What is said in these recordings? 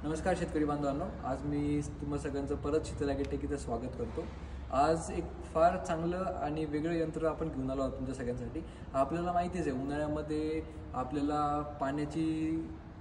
नमस्कार शेतकरी बांधवांनो, आज मी तुम्हा सगळ्यांचं परत शीतल ॲग्रोटेक इथं स्वागत करतो। आज एक फार चांगलं आणि वेगळं यंत्र आपण घेऊन आलो आहोत तुमच्या सगळ्यांसाठी। आपल्याला माहितीच आहे उन्हाळ्यामध्ये आपल्याला पाण्याची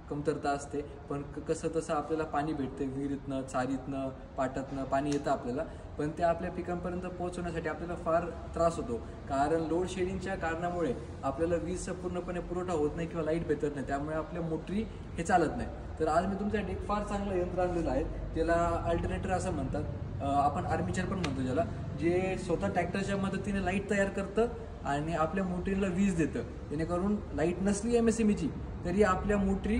कमतरता असते, पण कसं तसं आपल्याला पाणी भेटते, विहिरीतनं, चारीतनं, पाटातनं पाणी येतं आपल्याला, पण ते आपल्या पिकांपर्यंत पोहोचवण्यासाठी आपल्याला फार त्रास होतो। कारण लोड शेडिंगच्या कारणामुळे आपल्याला वीज पूर्णपणे पुरवठा होत नाही किंवा लाईट भेटत नाही, त्यामुळे आपल्या मोटरी हे चालत नाही। तर आज मी तुमच्यासाठी एक फार चांगलं यंत्र आणलेलं आहे, त्याला अल्टरनेटर असं म्हणतात, आपण आर्मीचर पण म्हणतो ज्याला, जे स्वतः ट्रॅक्टरच्या मदतीने लाईट तयार करतं आणि आपल्या मोटरीला वीज देतं, जेणेकरून लाईट नसली MSMEची तरी आपल्या मोटरी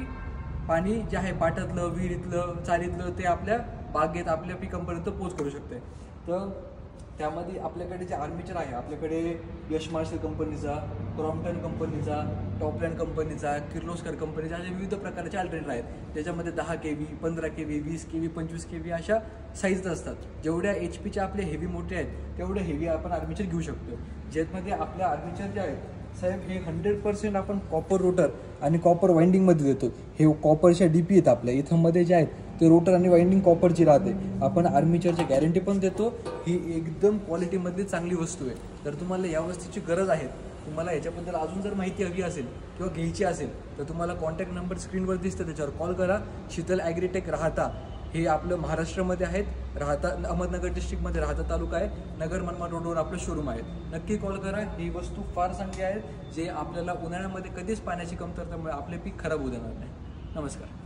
पाणी जे आहे पाटातलं, विहिरीतलं, चारीतलं ते आपल्या बागेत आपल्या पिकांपर्यंत पोच करू शकते। तर त्यामध्ये आपल्याकडे जे आर्मीचर आहे, आपल्याकडे यश मार्शल कंपनीचा, क्रॉम्प्टन कंपनीचा, टॉपलँड कंपनीचा, किर्लोस्कर कंपनीचा अशा विविध प्रकारचे अल्टरनेटर आहेत। त्याच्यामध्ये 10 kV, 15 kV, 20 kV, 25 kV अशा साईज असतात। जेवढ्या HPच्या आपले हेवी मोठे आहेत तेवढे हेवी आपण आर्मीचर घेऊ शकतो। ज्यामध्ये आपल्या आर्मीचर जे आहेत साहेब, हे 100% आपण कॉपर रोटर आणि कॉपर वाइंडिंगमध्ये देतो। हे कॉपरच्या DP आहेत आपल्या इथं मध्ये जे आहेत ते रोटर आणि वाइंडिंग कॉपरची राहते। आपण आर्मीचरची गॅरंटी पण देतो, ही एकदम क्वालिटीमधली चांगली वस्तू आहे। तर तुम्हाला या वस्तूची गरज आहे, तुम्हाला याच्याबद्दल अजून जर माहिती हवी असेल किंवा घ्यायची असेल तर तुम्हाला कॉन्टॅक्ट नंबर स्क्रीनवर दिसतं, त्याच्यावर कॉल करा। शीतल ॲग्रोटेक राहता हे आपलं महाराष्ट्रामध्ये आहेत, राहता अहमदनगर डिस्ट्रिक्टमध्ये राहता तालुका आहे, नगर मनमाड रोडवर आपलं शोरूम आहे। नक्की कॉल करा, ही वस्तू फार चांगली आहे, जे आपल्याला उन्हाळ्यामध्ये कधीच पाण्याची कमतरतेमुळे आपले पीक खराब होऊ देणार नाही। नमस्कार।